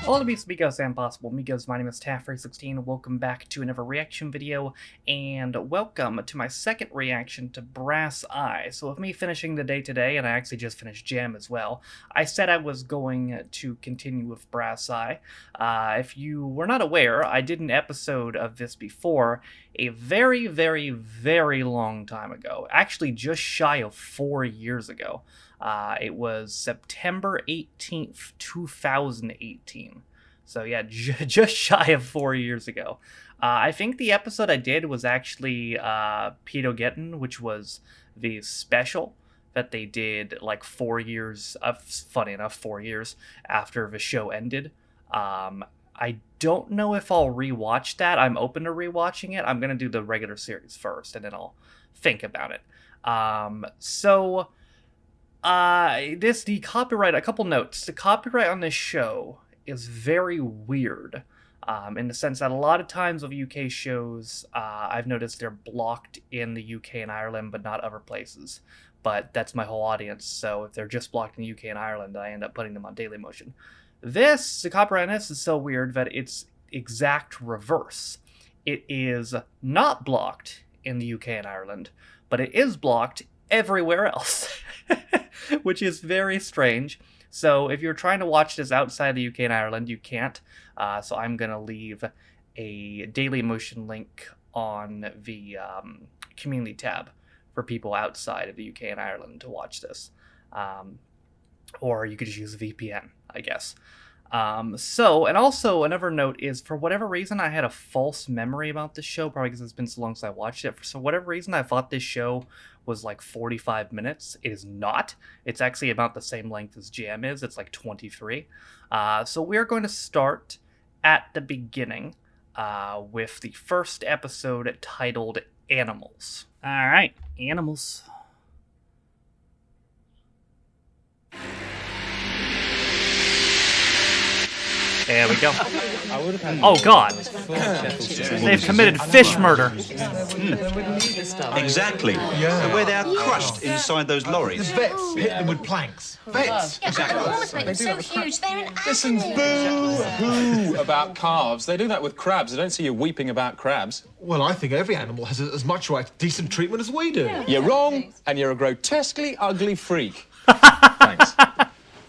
Hello amigos and possible amigos, my name is Taffrey16, welcome back to another reaction video, and welcome to my second reaction to Brass Eye. So with me finishing the day today, and I actually just finished Gem as well, I said I was going to continue with Brass Eye. If you were not aware, I did an episode of this before a very, very, very long time ago, actually just shy of 4 years ago. It was September 18th, 2018. So yeah, just shy of 4 years ago. I think the episode I did was actually Pedogeddon, which was the special that they did like 4 years, funny enough, 4 years after the show ended. I don't know if I'll rewatch that. I'm open to rewatching it. I'm going to do the regular series first, and then I'll think about it. The copyright, a couple notes. The copyright on this show is very weird, in the sense that a lot of times with UK shows, I've noticed they're blocked in the UK and Ireland, but not other places. But that's my whole audience, so if they're just blocked in the UK and Ireland, I end up putting them on Dailymotion. The copyright on this is so weird that it's exact reverse. It is not blocked in the UK and Ireland, but it is blocked everywhere else, which is very strange. So if you're trying to watch this outside the UK and Ireland, you can't. So I'm going to leave a Dailymotion link on the community tab for people outside of the UK and Ireland to watch this. Or you could just use a VPN, I guess. And also another note is, for whatever reason, I had a false memory about this show, probably because it's been so long since I watched it. For whatever reason, I thought this show was like 45 minutes. It is not. It's actually about the same length as Jam is. It's like 23. So we're going to start at the beginning with the first episode titled Animals. All right, Animals. There we go. Oh god. They've committed fish murder. Exactly. Yeah. Where they are crushed inside those lorries. The vets hit them with planks. Vets. Yeah, exactly. Animals make them so huge, they're an animal. Listen, boo-hoo about calves. They do that with crabs. I don't see you weeping about crabs. Well, I think every animal has as much right to decent treatment as we do. You're wrong, and you're a grotesquely ugly freak. Thanks.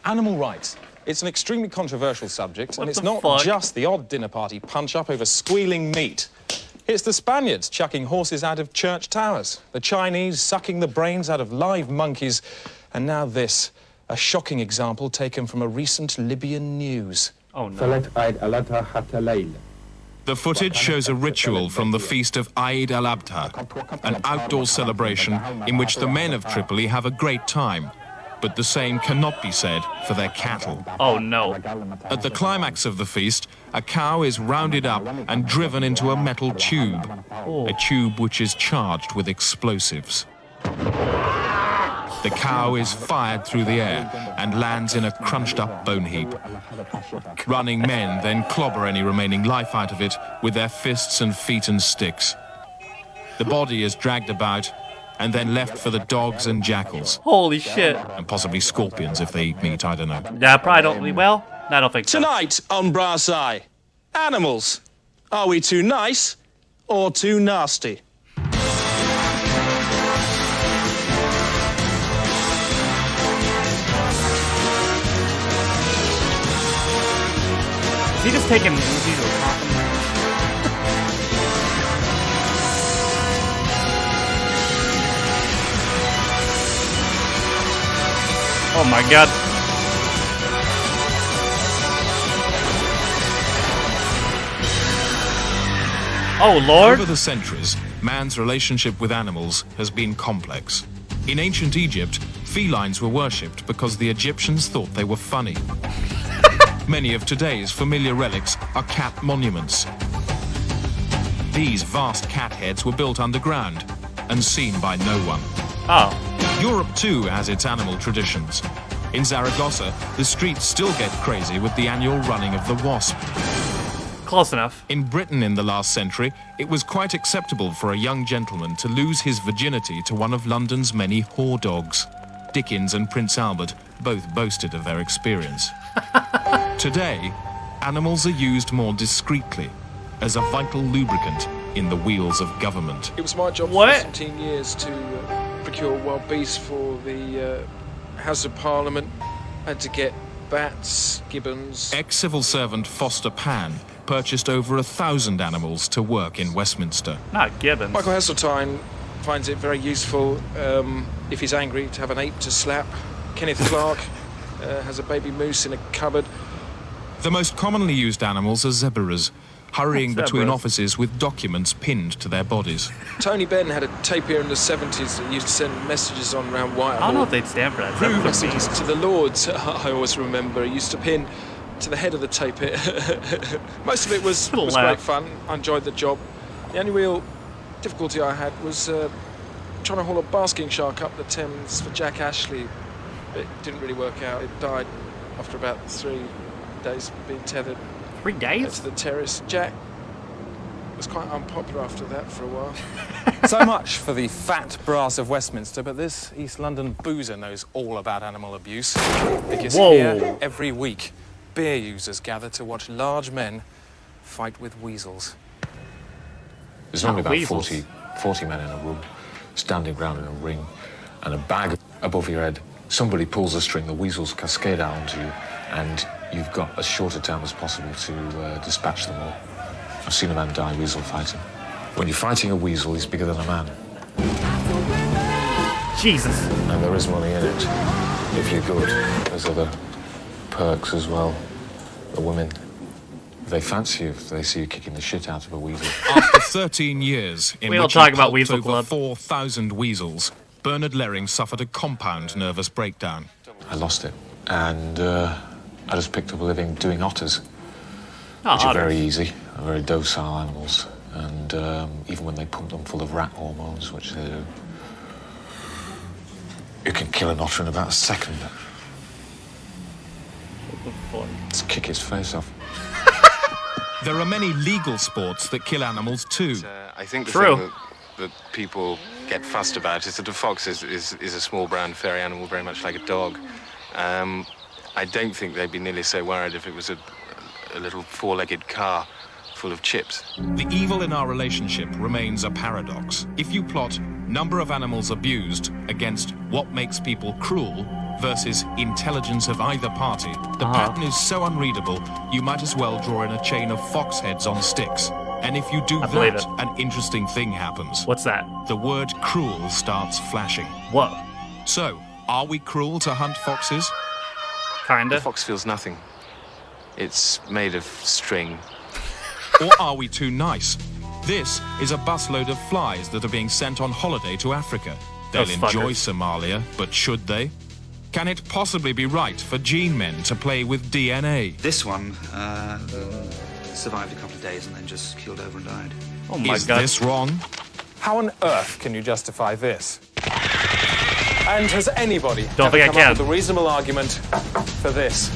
Animal rights. It's an extremely controversial subject, and it's not just the odd dinner party punch-up over squealing meat. It's the Spaniards chucking horses out of church towers, the Chinese sucking the brains out of live monkeys, and now this, a shocking example taken from a recent Libyan news. Oh, no. The footage shows a ritual from the feast of Eid al-Adha, an outdoor celebration in which the men of Tripoli have a great time. But the same cannot be said for their cattle. Oh no. At the climax of the feast, a cow is rounded up and driven into a metal tube, a tube which is charged with explosives. The cow is fired through the air and lands in a crunched-up bone heap. Running men then clobber any remaining life out of it with their fists and feet and sticks. The body is dragged about and then left for the dogs and jackals. Holy shit. And possibly scorpions if they eat meat, I don't know. Yeah, probably don't. Well, I don't think so. Tonight on Brass Eye, animals. Are we too nice or too nasty? Is he just taking movies or talking? Oh my god. Oh lord. Over the centuries, man's relationship with animals has been complex. In ancient Egypt, felines were worshipped because the Egyptians thought they were funny. Many of today's familiar relics are cat monuments. These vast cat heads were built underground and seen by no one. Oh. Europe too has its animal traditions. In Zaragoza, the streets still get crazy with the annual running of the wasp. Close enough. In Britain in the last century, it was quite acceptable for a young gentleman to lose his virginity to one of London's many whore dogs. Dickens and Prince Albert both boasted of their experience. Today, animals are used more discreetly as a vital lubricant in the wheels of government. It was my job What? for 17 years to procure wild beasts for the House of Parliament. I had to get bats, gibbons. Ex-civil servant Foster Pan purchased over 1,000 animals to work in Westminster. Not Gibbons. Michael Heseltine finds it very useful if he's angry to have an ape to slap. Kenneth Clark has a baby moose in a cupboard. The most commonly used animals are zebras, hurrying between Zebras. offices with documents pinned to their bodies. Tony Benn had a tapir in the 70s that used to send messages on around Whitehall. I don't know if they'd stand for that. Prove That's a messages beast. to the Lords, I always remember. He used to pin to the head of the tapir. Most of it was Little great laugh. fun. I enjoyed the job. The only real difficulty I had was trying to haul a basking shark up the Thames for Jack Ashley. It didn't really work out. It died after about 3 days being tethered 3 days? to the terrace. Jack was quite unpopular after that for a while. So much for the fat brass of Westminster, but this East London boozer knows all about animal abuse. Because Whoa. here, every week, beer users gather to watch large men fight with weasels. There's normally about weasels. 40 men in a room, standing round in a ring, and a bag above your head. Somebody pulls a string, the weasels cascade out onto you, and you've got as short a time as possible to dispatch them all. I've seen a man die weasel fighting. When you're fighting a weasel, he's bigger than a man, Jesus. and there is money in it. If you're good, there's other perks as well. The women, they fancy you if they see you kicking the shit out of a weasel. After 13 years in We don't which talk he about pulped Weasel over Club. 4,000 weasels, Bernard Lering suffered a compound nervous breakdown. I lost it, and I just picked up a living doing otters, Oh, which are otters. very easy, are very docile animals, and even when they pump them full of rat hormones, which they do, you can kill an otter in about a second. Just kick its face off. There are many legal sports that kill animals too. I think the True. thing that people get fussed about is that a fox is a small brown furry animal, very much like a dog. I don't think they'd be nearly so worried if it was a little four-legged car full of chips. The evil in our relationship remains a paradox. If you plot number of animals abused against what makes people cruel versus intelligence of either party, the pattern is so unreadable you might as well draw in a chain of fox heads on sticks. And if you do I believe that, it. an interesting thing happens. What's that? The word cruel starts flashing. Whoa. So, are we cruel to hunt foxes? Kinda. The fox feels nothing. It's made of string. Or are we too nice? This is a busload of flies that are being sent on holiday to Africa. They'll Those enjoy fuckers. Somalia, but should they? Can it possibly be right for gene men to play with DNA? This one survived a couple of days and then just keeled over and died. Oh my Is god. this wrong? How on earth can you justify this? And has anybody Don't ever think I come can. up with a reasonable argument for this?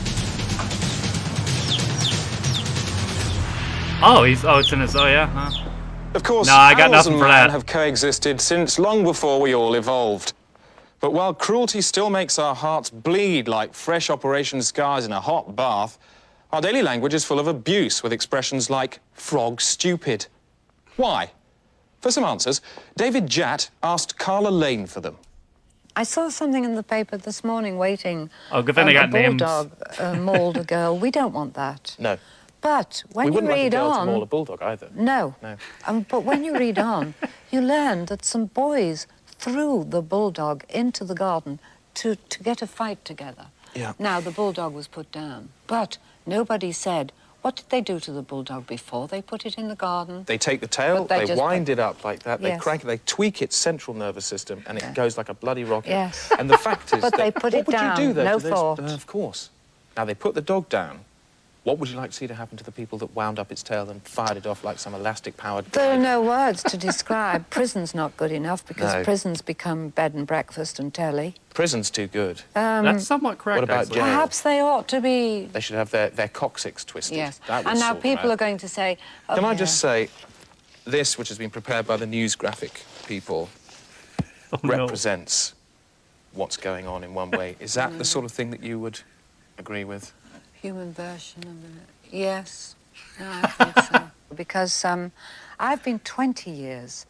Oh, it's in his. Oh, yeah. Huh? Of course, No, I got animals nothing and for man that. have coexisted since long before we all evolved. But while cruelty still makes our hearts bleed like fresh operation scars in a hot bath, our daily language is full of abuse with expressions like frog stupid. Why? For some answers, David Jatt asked Carla Lane for them. I saw something in the paper this morning waiting. Oh, good thing they got a names. bulldog mauled a girl. We don't want that. No. But when We you wouldn't like a read girl to on, maul a bulldog either. no. No. But when you read on, you learn that some boys threw the bulldog into the garden to get a fight together. Yeah. Now the bulldog was put down, but nobody said what did they do to the bulldog before they put it in the garden. They take the tail, But they they just wind it up like that, they Yes. crank it, they tweak its central nervous system, and it Yeah. goes like a bloody rocket. Yes. And the fact is But that, they put what it would down, you do though no to those- thought. Of course. Now they put the dog down. What would you like to see to happen to the people that wound up its tail and fired it off like some elastic-powered There are guide? no words to describe. Prison's not good enough because No. prisons become bed and breakfast and telly. Prison's too good. That's somewhat correct. What about actually. jail? Perhaps they ought to be. They should have their coccyx twisted. Yes. That would And now sort them people out. are going to say. Oh, Can I yeah. just say, this, which has been prepared by the news graphic people, Oh, no. represents what's going on in one way. Is that the sort of thing that you would agree with? Human version of it. Yes, I think so. Because I've been 20 years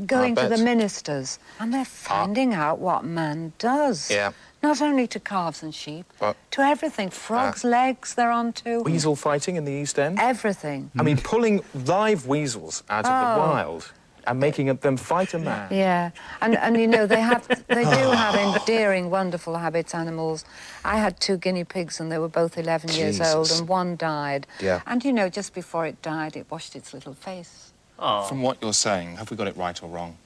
going to the ministers, and they're finding out what man does. Yeah. Not only to calves and sheep, But- to everything. Frogs' legs they're onto. Weasel fighting in the East End? Everything. I mean, pulling live weasels out of the wild and making them fight a man. Yeah, and you know, they do have endearing, wonderful habits, animals. I had 2 guinea pigs and they were both 11 years old Jesus. and one died. Yeah. And you know, just before it died, it washed its little face. Oh. From what you're saying, have we got it right or wrong?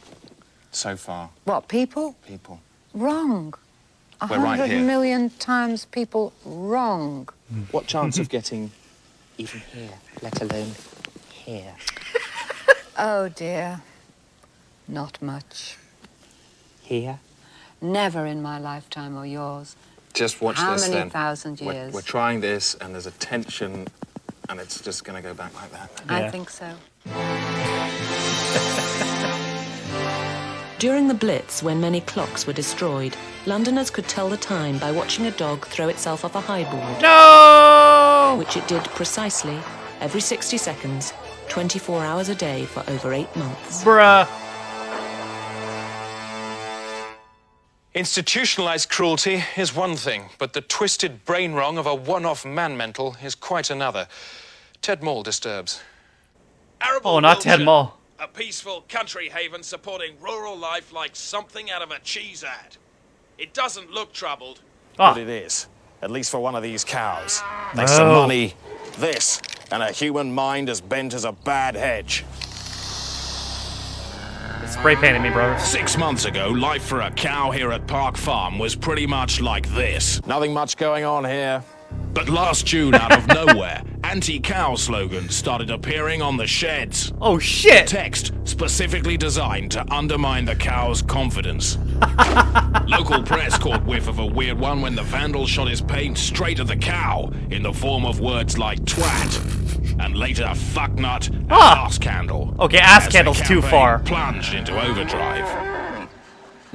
So far, What, people? people. Wrong. We're right 100 here. million times people wrong. What chance of getting even here, let alone here? Oh dear, not much. Here? Never in my lifetime or yours. Just watch How this many then. thousand years? We're trying this, and there's a tension, and it's just going to go back like that. I think so. During the Blitz, when many clocks were destroyed, Londoners could tell the time by watching a dog throw itself off a high board. No! Which it did precisely every 60 seconds, 24 hours a day for over 8 months. Bruh. Institutionalized cruelty is one thing, but the twisted brain wrong of a one-off man-mental is quite another. Ted Mall disturbs. Oh, not Ted Mall. A peaceful country haven supporting rural life like something out of a cheese ad. It doesn't look troubled. Ah. But it is, at least for one of these cows. Thanks to money, this, and a human mind as bent as a bad hedge. It's spray painting me, brother. 6 months ago, life for a cow here at Park Farm was pretty much like this. Nothing much going on here. But last June, out of nowhere, anti-cow slogans started appearing on the sheds. Oh, shit! Text specifically designed to undermine the cow's confidence. Local press caught whiff of a weird one when the vandal shot his paint straight at the cow in the form of words like twat, and later fucknut and ass candle. Okay, ass as the candle's too campaign far. Plunged into overdrive.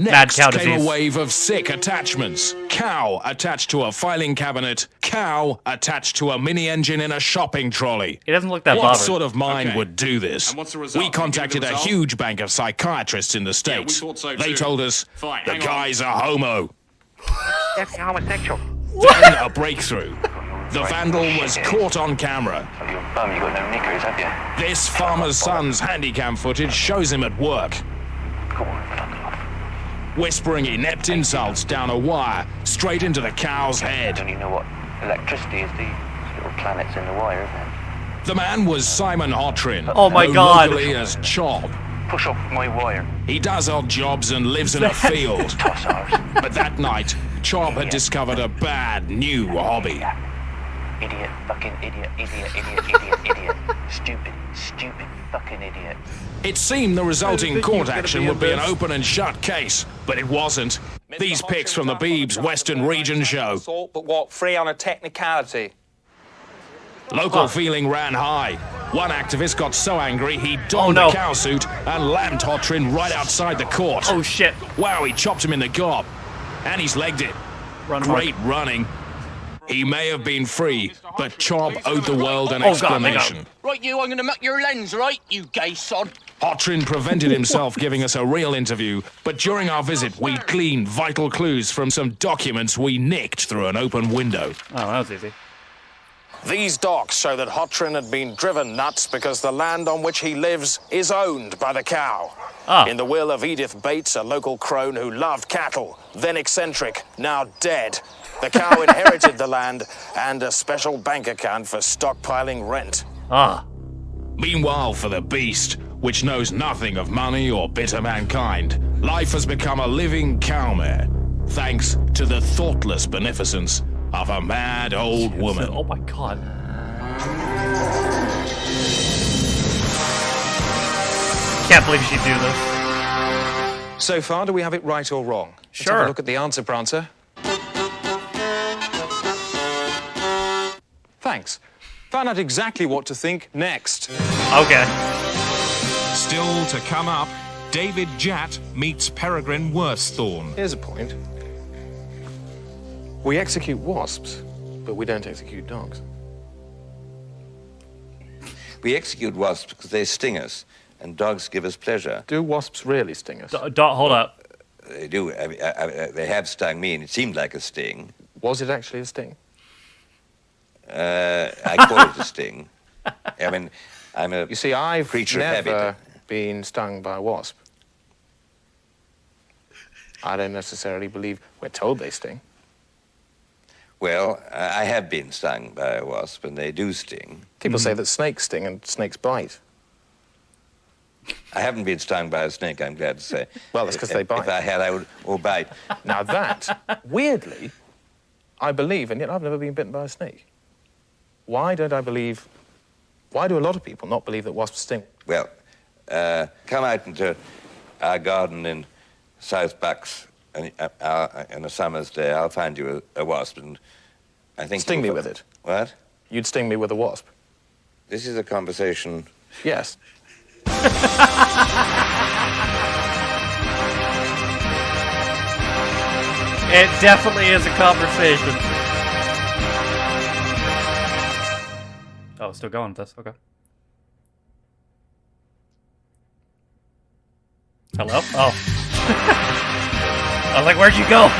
Mad Next cow came disease. a wave of sick attachments. Cow attached to a filing cabinet. Cow attached to a mini engine in a shopping trolley. It doesn't look that What bothered. sort of mind would do this? And what's the result? We contacted a huge bank of psychiatrists in the States. thought so They too. told us Fine, the hang on. guy's a homo. That's homosexual. Then a breakthrough. The vandal was caught on camera. You're bum, you got no knickers, have you? This farmer's son's handycam footage shows him at work, Come on, fuck off. whispering inept insults down a wire straight into the cow's head. Don't you know what electricity is? These little planets in the wire, isn't it? The man was Simon Hotrin, Oh my known God. locally as Chop. Push off my wire. He does odd jobs and lives in a field. Toss ours. But that night, Chop had discovered a bad new hobby. Idiot, fucking idiot, idiot, idiot, idiot, idiot. Stupid, stupid fucking idiot. It seemed the resulting court action would be an open and shut case, but it wasn't. These pics from the Beebs Western Region show. But what, free on a technicality? Local feeling ran high. One activist got so angry he donned no. the cow suit and lammed Hotrin right outside the court. Oh, shit. Wow, he chopped him in the gob. And he's legged it. Run, Great running. He may have been free, but Chop owed the world an Oh, God, they explanation. Right, you, I'm gonna muck your lens, right? You gay sod. Hotrin prevented himself giving us a real interview, but during our visit, we gleaned vital clues from some documents we nicked through an open window. Oh, that was easy. These docs show that Hotrin had been driven nuts because the land on which he lives is owned by the cow. In the will of Edith Bates, a local crone who loved cattle, then eccentric, now dead, the cow inherited the land and a special bank account for stockpiling rent. Meanwhile, for the beast, which knows nothing of money or bitter mankind, life has become a living cowmare, thanks to the thoughtless beneficence of a mad old woman. Oh my God. Can't believe she'd do this. So far, do we have it right or wrong? Let's have Sure. a look at the answer, Prancer. Thanks. Found out exactly what to think next. Okay. Still to come up, David Jatt meets Peregrine Worsthorne. Here's a point. We execute wasps, but we don't execute dogs. We execute wasps because they sting us, and dogs give us pleasure. Do wasps really sting us? Hold up. They do. They have stung me, and it seemed like a sting. Was it actually a sting? I call it a sting. I mean, I'm a You see, I've creature of habit. never been stung by a wasp. I don't necessarily believe we're told they sting. Well, I have been stung by a wasp, and they do sting. People say that snakes sting and snakes bite. I haven't been stung by a snake, I'm glad to say. Well, that's because they bite. If I had, I would all bite. Now that, weirdly, I believe, and yet I've never been bitten by a snake. Why do a lot of people not believe that wasps sting? Well, come out into our garden in South Bucks and, on a summer's day. I'll find you a wasp, and I think... Sting me with it. What? You'd sting me with a wasp. This is a conversation... Yes. It definitely is a conversation. Oh, still going with this. Okay. Hello? Oh. I was like, where'd you go?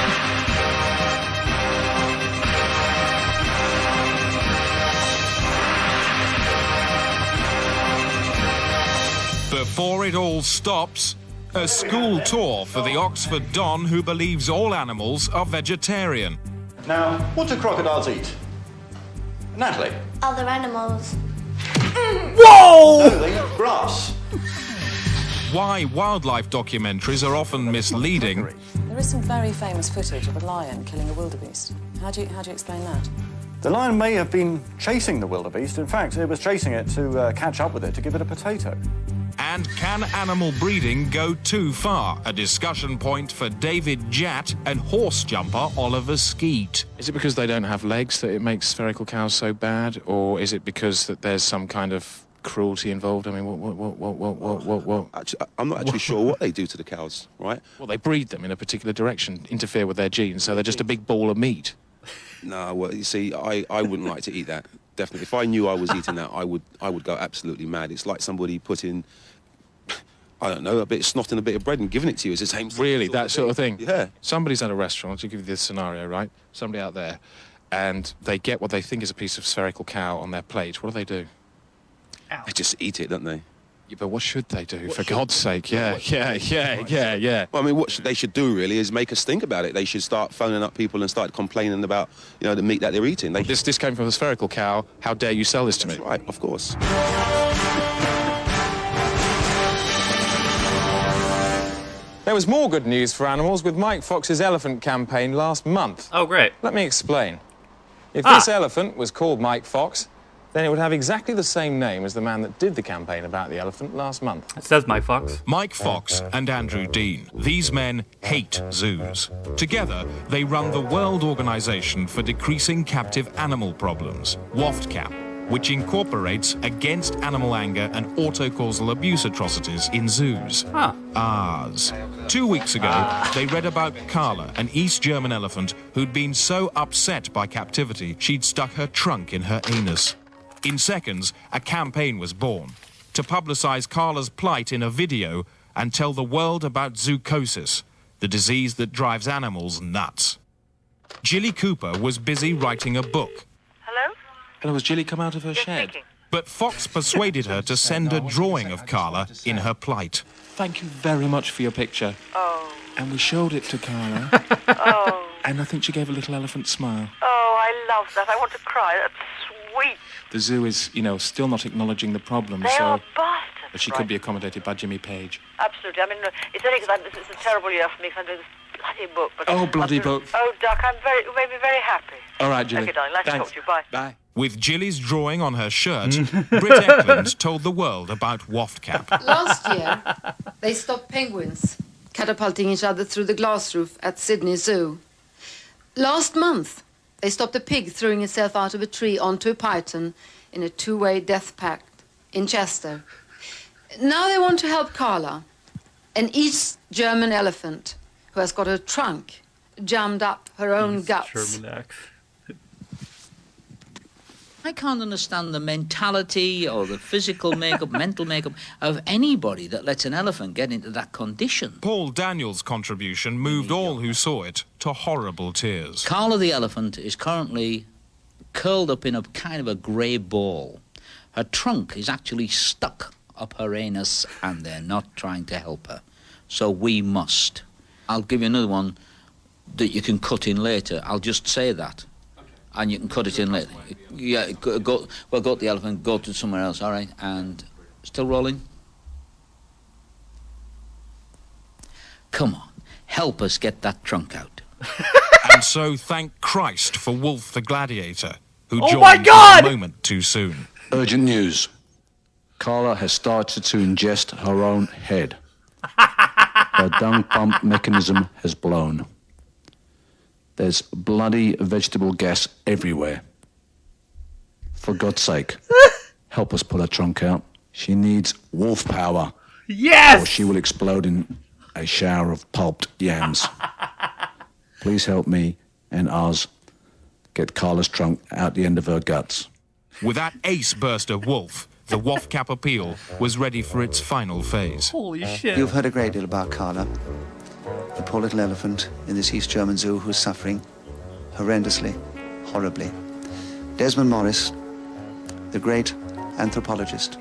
Before it all stops, a school tour for the Oxford Don who believes all animals are vegetarian. Now, what do crocodiles eat? Natalie? Other animals. Whoa! No, they eat grass. Why wildlife documentaries are often misleading. There is some very famous footage of a lion killing a wildebeest. How do you explain that? The lion may have been chasing the wildebeest. In fact, it was chasing it to catch up with it to give it a potato. And can animal breeding go too far? A discussion point for David Jatt and horse jumper Oliver Skeet. Is it because they don't have legs that it makes spherical cows so bad? Or is it because that there's some kind of cruelty involved? I mean, what? Actually, I'm not actually sure what they do to the cows, right? Well, they breed them in a particular direction, interfere with their genes, so they're just a big ball of meat. No, well, you see, I wouldn't like to eat that. Definitely. If I knew I was eating that, I would go absolutely mad. It's like somebody putting, I don't know, a bit of snot in a bit of bread and giving it to you. It's the same. Really, that sort of thing? Yeah. Somebody's at a restaurant, to give you this scenario, right? Somebody out there, and they get what they think is a piece of spherical cow on their plate. What do? They just eat it, don't they? Yeah, but what should they do? For God's sake, yeah. Well, I mean, what they should do really is make us think about it. They should start phoning up people and start complaining about, the meat that they're eating. This came from a spherical cow. How dare you sell this to me? That's right, of course. There was more good news for animals with Mike Fox's elephant campaign last month. Oh, great. Let me explain. If this elephant was called Mike Fox, then it would have exactly the same name as the man that did the campaign about the elephant last month. It says Mike Fox. Mike Fox and Andrew Dean. These men hate zoos. Together, they run the World Organization for Decreasing Captive Animal Problems, WAFTCAP, which incorporates against animal anger and autocausal abuse atrocities in zoos. Ours. 2 weeks ago, they read about Carla, an East German elephant who'd been so upset by captivity, she'd stuck her trunk in her anus. In seconds, a campaign was born to publicize Carla's plight in a video and tell the world about zoochosis, the disease that drives animals nuts. Jilly Cooper was busy writing a book. Hello? Hello, has Jilly come out of her shed? Speaking. But Fox persuaded her to send a drawing of Carla in her plight. Thank you very much for your picture. Oh. And we showed it to Carla. Oh. And I think she gave a little elephant smile. Oh, I love that. I want to cry. That's sweet. The zoo is, still not acknowledging the problem, They are bastards. But she could be accommodated by Jimmy Page. Absolutely. I mean, it's only because it's a terrible year for me because I'm doing this bloody book. But Oh, bloody book. Oh, Duck, you made me very happy. All right, Jilly. Okay, darling. Nice to talk to you. Bye. Bye. With Jilly's drawing on her shirt, Britt Eklund told the world about WAFTCAP. Last year, they stopped penguins catapulting each other through the glass roof at Sydney Zoo. Last month, they stopped a pig throwing itself out of a tree onto a python in a two-way death pact in Chester. Now they want to help Carla, an East German elephant who has got her trunk jammed up her own guts. German accent. I can't understand the mentality or the physical makeup, mental makeup of anybody that lets an elephant get into that condition. Paul Daniels' contribution moved all who saw it to horrible tears. Carla the elephant is currently curled up in a kind of a grey ball. Her trunk is actually stuck up her anus and they're not trying to help her. So we must. I'll give you another one that you can cut in later. I'll just say that. And you can cut it in later. Yeah, go to the elephant, go to somewhere else, all right? And still rolling? Come on, help us get that trunk out. And so thank Christ for Wolf the Gladiator, who Oh joined my God! a moment too soon. Urgent news. Carla has started to ingest her own head. Her dung pump mechanism has blown. There's bloody vegetable gas everywhere. For God's sake, help us pull her trunk out. She needs wolf power. Yes! Or she will explode in a shower of pulped yams. Please help me and Oz get Carla's trunk out the end of her guts. With that ace burst of Wolf, the WAFCAP appeal was ready for its final phase. Holy shit. You've heard a great deal about Carla, the poor little elephant in this East German zoo who's suffering horrendously, horribly. Desmond Morris, the great anthropologist,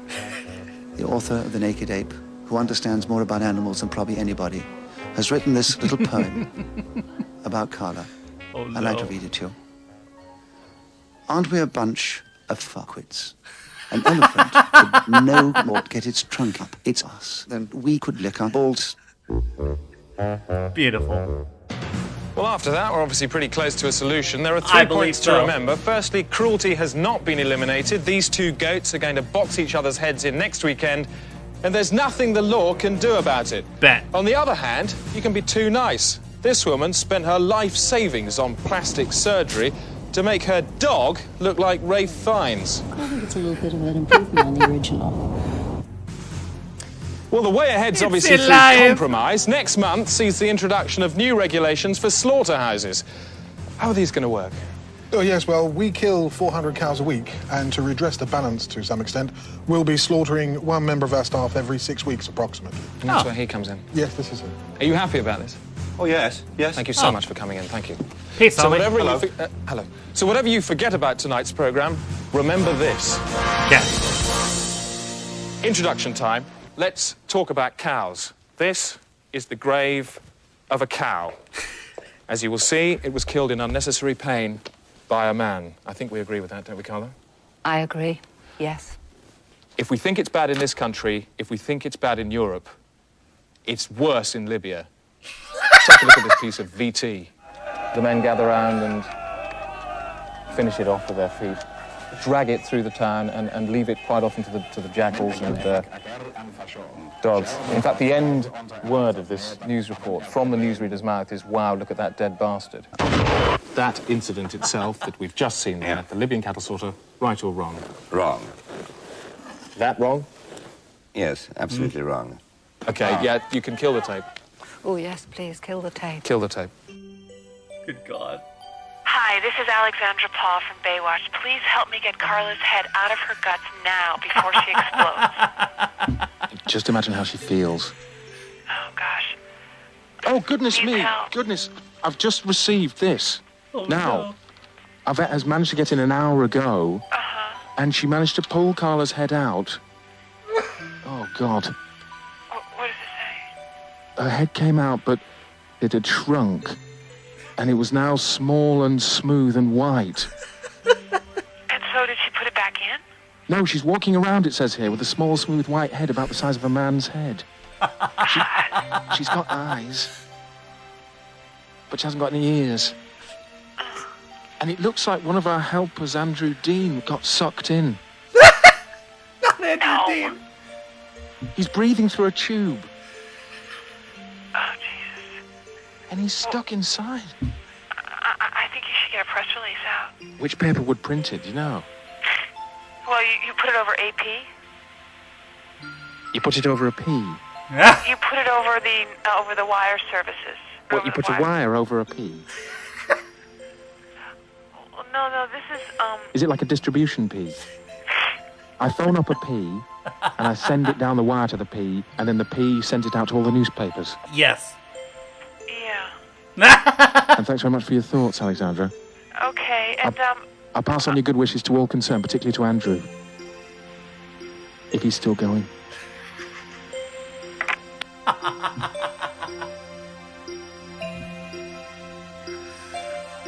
the author of The Naked Ape, who understands more about animals than probably anybody, has written this little poem about Carla. Oh, no. I'd like to read it to you. Aren't we a bunch of fuckwits? An elephant could no more get its trunk up its ass than we could lick our balls. Beautiful. Well, after that, we're obviously pretty close to a solution. There are I 3 believe points to so. remember. Firstly, cruelty has not been eliminated. These 2 goats are going to box each other's heads in next weekend, and there's nothing the law can do about it. Bet. On the other hand, you can be too nice. This woman spent her life savings on plastic surgery to make her dog look like Ralph Fiennes. I think it's a little bit of an improvement on the original. Well, the way ahead's It's obviously through alive. compromise. Next month sees the introduction of new regulations for slaughterhouses. How are these going to work? Oh, yes, well, we kill 400 cows a week, and to redress the balance to some extent, we'll be slaughtering 1 member of our staff every 6 weeks, approximately. And that's where he comes in. Yes, this is it. Are you happy about this? Oh, yes, yes. Thank you so much for coming in. Thank you. Peace, So Tommy. whatever Hello. hello. So whatever you forget about tonight's program, remember this. Yes. Introduction time. Let's talk about cows. This is the grave of a cow. As you will see, it was killed in unnecessary pain by a man. I think we agree with that, don't we, Carla? I agree, yes. If we think it's bad in this country, if we think it's bad in Europe, it's worse in Libya. Take a look at this piece of VT. The men gather round and finish it off with their feet, drag it through the town and leave it quite often to the jackals and dogs. In fact, the end word of this news report from the newsreader's mouth is, wow, look at that dead bastard. That incident itself that we've just seen there, the Libyan cattle slaughter, right or wrong? Wrong. That wrong? Yes, absolutely wrong. Okay, yeah, you can kill the tape. Oh, yes, please, kill the tape. Kill the tape. Good God. Hi, this is Alexandra Paul from Baywatch. Please help me get Carla's head out of her guts now before she explodes. Just imagine how she feels. Oh, gosh. Oh, goodness Needs me. help. Goodness. I've just received this. Oh, Now, Yvette has managed to get in an hour ago, and she managed to pull Carla's head out. Oh, God. What does it say? Her head came out, but it had shrunk, and it was now small and smooth and white. And so did she put it back in? No, she's walking around, it says here, with a small, smooth, white head about the size of a man's head. She's got eyes, but she hasn't got any ears. And it looks like one of our helpers, Andrew Dean, got sucked in. Not Andrew Dean. He's breathing through a tube. Oh, Jesus. And he's stuck inside. I think you should get a press release out. Which paper would print it, do you know? Well, you put it over AP. You put it over a P. You put it over the wire services. What, you put a wire over a P? Well, No, this is, Is it like a distribution P? I phone up a P, and I send it down the wire to the P, and then the P sends it out to all the newspapers. Yes. Yeah. And thanks very much for your thoughts, Alexandra. Okay, and, I'll pass on your good wishes to all concerned, particularly to Andrew. If he's still going.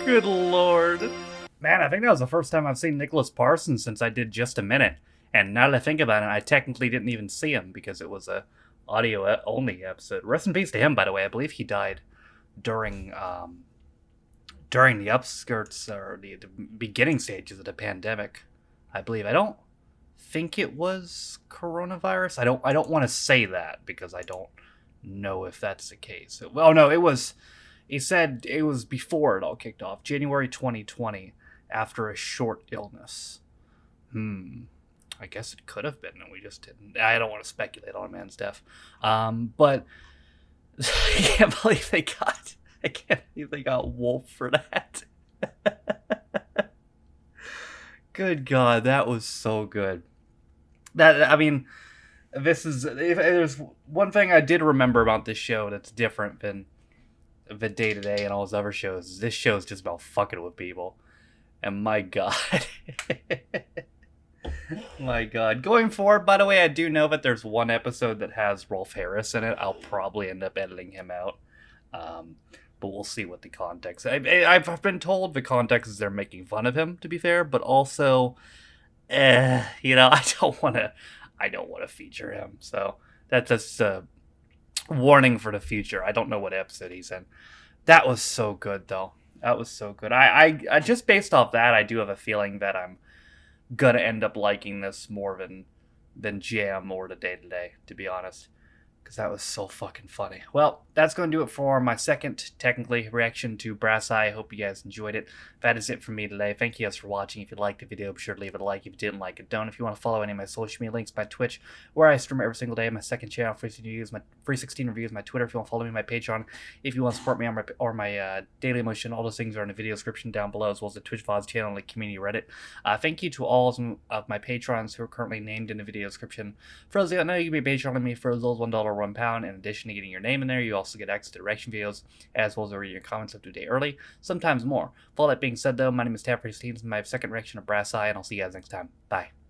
Good lord. Man, I think that was the first time I've seen Nicholas Parsons since I did Just a Minute. And now that I think about it, I technically didn't even see him because it was a audio-only episode. Rest in peace to him, by the way. I believe he died during the upskirts or the beginning stages of the pandemic. I believe. I don't think it was coronavirus. I don't want to say that because I don't know if that's the case. Oh no, it was. He said it was before it all kicked off, January 2020, after a short illness. I guess it could have been, and we just didn't. I don't want to speculate on a man's death. But I can't believe they got Wolf for that. Good God, that was so good. This is, if there's one thing I did remember about this show that's different than the Day to Day and all his other shows. This show is just about fucking with people. And my God. My God. Going forward, by the way, I do know that there's one episode that has Rolf Harris in it. I'll probably end up editing him out. But we'll see what the context. I've been told the context is they're making fun of him, to be fair, but also, I don't want to feature him. So that's just a warning for the future. I don't know what episode he's in. That was so good, though. That was so good. I just based off that, I do have a feeling that I'm gonna end up liking this more than Jam or the Day to Day, to be honest. Because that was so fucking funny. Well, that's going to do it for my second, technically, reaction to Brass Eye. I hope you guys enjoyed it. That is it for me today. Thank you guys for watching. If you liked the video, be sure to leave it a like. If you didn't like it, don't. If you want to follow any of my social media links, my Twitch, where I stream every single day, my second channel, Free 16 Reviews, my Twitter, if you want to follow me, my Patreon, if you want to support me on my Daily Emotion, all those things are in the video description down below, as well as the Twitch VODs channel and the community Reddit. Thank you to all of my patrons who are currently named in the video description. For those of you that know, you can be Patreon me for as little as $1 or £1. In addition to getting your name in there, you also get access to direction videos, as well as reading your comments up to a day early, sometimes more. With all that being said, though, my name is Free 16, my second reaction of Brass Eye, and I'll see you guys next time. Bye.